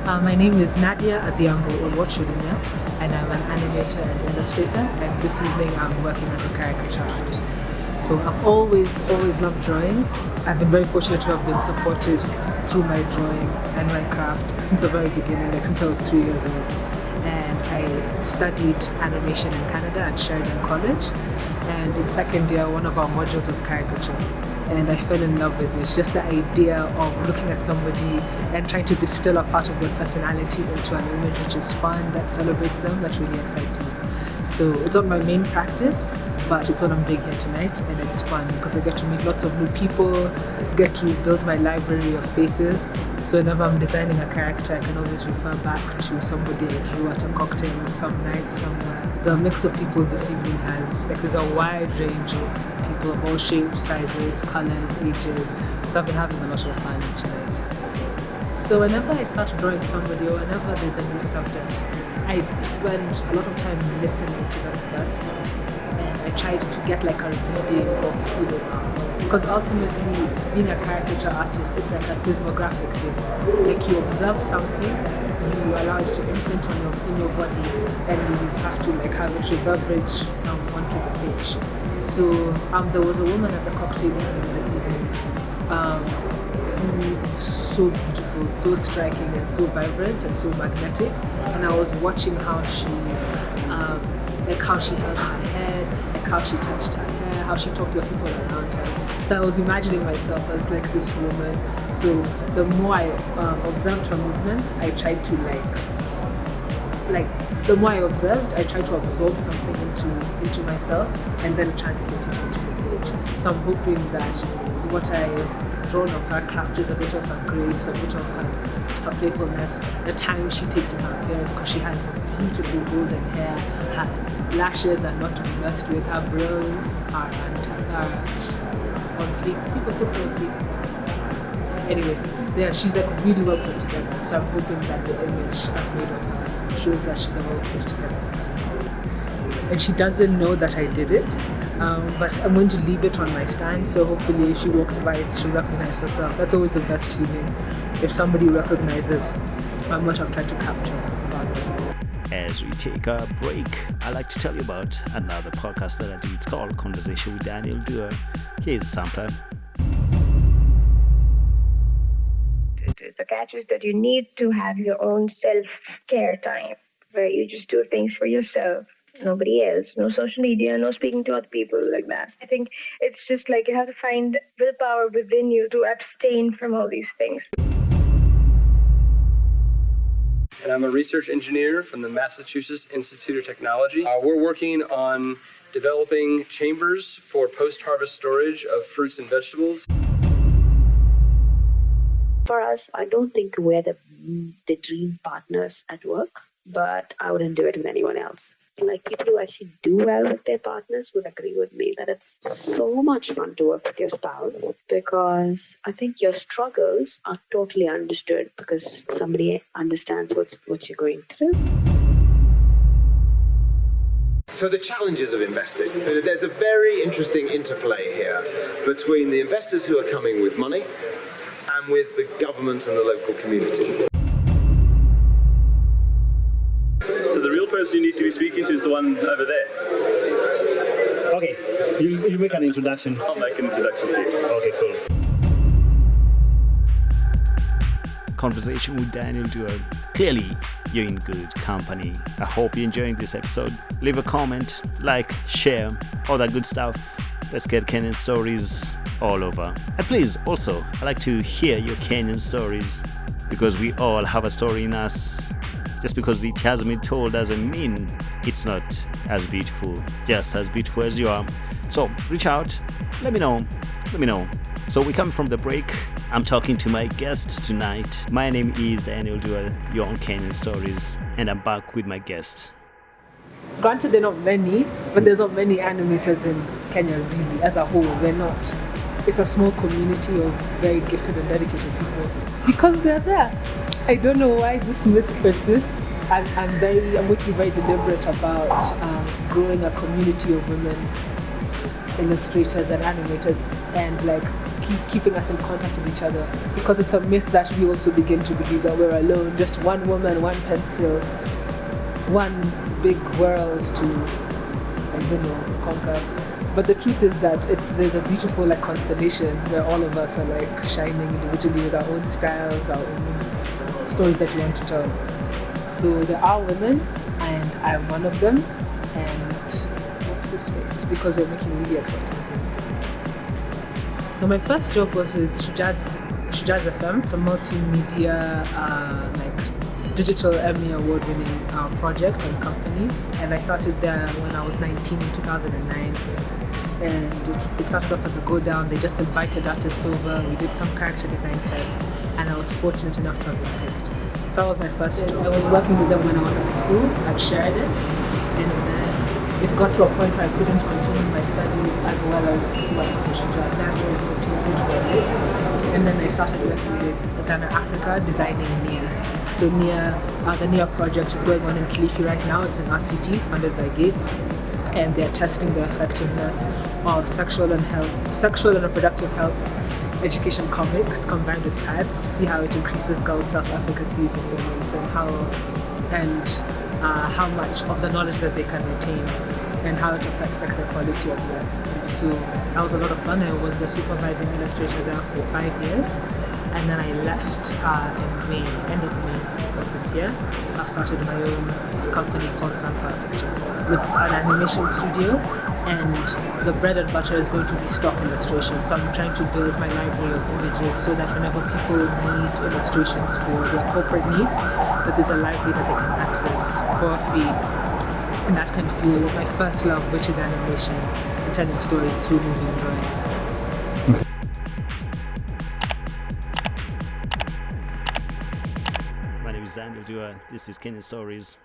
My name is Naddya Adhiambo Oluoch-Olunya, and I'm an animator and illustrator, and this evening I'm working as a caricature artist. So I've always loved drawing. I've been very fortunate to have been supported through my drawing and my craft since the very beginning, like since I was 3 years old. And I studied animation in Canada at Sheridan College, and in second year one of our modules was caricature. And I fell in love with it. Just the idea of looking at somebody and trying to distill a part of their personality into an image which is fun, that celebrates them, that really excites me. So it's not my main practice, but it's what I'm doing here tonight, and it's fun because I get to meet lots of new people, get to build my library of faces. So whenever I'm designing a character, I can always refer back to somebody I drew at a cocktail some night somewhere. The mix of people this evening there's a wide range of people of all shapes, sizes, colors, ages. So I've been having a lot of fun tonight. So whenever I start drawing somebody or whenever there's a new subject, I spend a lot of time listening to them first, and I try to get like a reading of who they are. Because ultimately, being a caricature artist, it's like a seismographic thing. Like you observe something, you allow it to imprint in your body, and you have to like have it reverberate onto the page. So there was a woman at the cocktail this evening, so beautiful, so striking, and so vibrant, and so magnetic. And I was watching how she held her head, like how she touched her hair, how she talked to the people around her. So I was imagining myself as like this woman. So the more I observed her movements, I tried to the more I observed, I tried to absorb something into myself and then translate it into the page. So I'm hoping that what I've drawn of her craft is a bit of her grace, a bit of her playfulness, the time she takes in her appearance, because she has beautiful golden hair, her lashes are not to be messed with, her brows are on fleek. People still say on fleek. Anyway, yeah, she's like really well put together. So I'm hoping that the image I've made of her shows that she's a well put together person. And she doesn't know that I did it, but I'm going to leave it on my stand. So hopefully, if she walks by it, she'll recognize herself. That's always the best feeling. If somebody recognizes what I've tried to capture about them. As we take a break, I'd like to tell you about another podcast that I do. It's called Conversation with Daniel Duwa. Here's a sampler. The catch is that you need to have your own self-care time where you just do things for yourself, nobody else, no social media, no speaking to other people like that. I think it's just like you have to find willpower within you to abstain from all these things. And I'm a research engineer from the Massachusetts Institute of Technology. We're working on developing chambers for post-harvest storage of fruits and vegetables. For us, I don't think we're the dream partners at work, but I wouldn't do it with anyone else. Like people who actually do well with their partners would agree with me that it's so much fun to work with your spouse, because I think your struggles are totally understood because somebody understands what you're going through. So the challenges of investing. There's a very interesting interplay here between the investors who are coming with money and with the government and the local community. The person you need to be speaking to is the one over there. Okay, you'll make an introduction. I'll make an introduction to you. Okay, cool. Conversation with Daniel Duwa. Clearly, you're in good company. I hope you're enjoying this episode. Leave a comment, like, share, all that good stuff. Let's get Kenyan stories all over. And please, also, I'd like to hear your Kenyan stories, because we all have a story in us. Just because it hasn't been told doesn't mean it's not as beautiful, just as beautiful as you are. So reach out, let me know. So we come from the break. I'm talking to my guest tonight. My name is Daniel Duwa, you're on Kenyan Stories, and I'm back with my guest. Granted, they're not many, but there's not many animators in Kenya really, as a whole. They're not. It's a small community of very gifted and dedicated people. Because they're there. I don't know why this myth persists. I'm going to be very deliberate about growing a community of women illustrators and animators, and like keeping us in contact with each other, because it's a myth that we also begin to believe that we're alone, just one woman, one pencil, one big world to, conquer. But the truth is that there's a beautiful like constellation where all of us are like shining individually with our own styles, our own stories that we want to tell. So there are women, and I'm one of them, and watch this space because we're making really exciting things. So my first job was with Shujaz FM. It's a multimedia Digital Emmy award-winning project and company, and I started there when I was 19 in 2009. And it started off as a go down. They just invited artists over. We did some character design tests, and I was fortunate enough to have been picked. So that was my first job. I was working with them when I was at school at Sheridan, and it got to a point where I couldn't continue my studies as well as work for Shujaz, so I had to discontinue for a bit. And then I started working with Zanaa Africa, designing Nia. So Nia, the Nia project is going on in Kilifi right now. It's an RCT funded by Gates, and they're testing the effectiveness of sexual and reproductive health education comics combined with pads to see how it increases girls' self-efficacy, performance, and how much of the knowledge that they can retain and how it affects like the quality of life. So that was a lot of fun. I was the supervising illustrator there for 5 years, and then I left in end of May of this year. I started my own company called Zanaa Africa with an animation studio, and the bread and butter is going to be stock illustration. So I'm trying to build my library of images so that whenever people need illustrations for their corporate needs, that there's a library that they can access for free. And that's kind of fuel my first love, which is animation and telling stories through moving drawings. My name is Duwa. This is Kenyan Stories.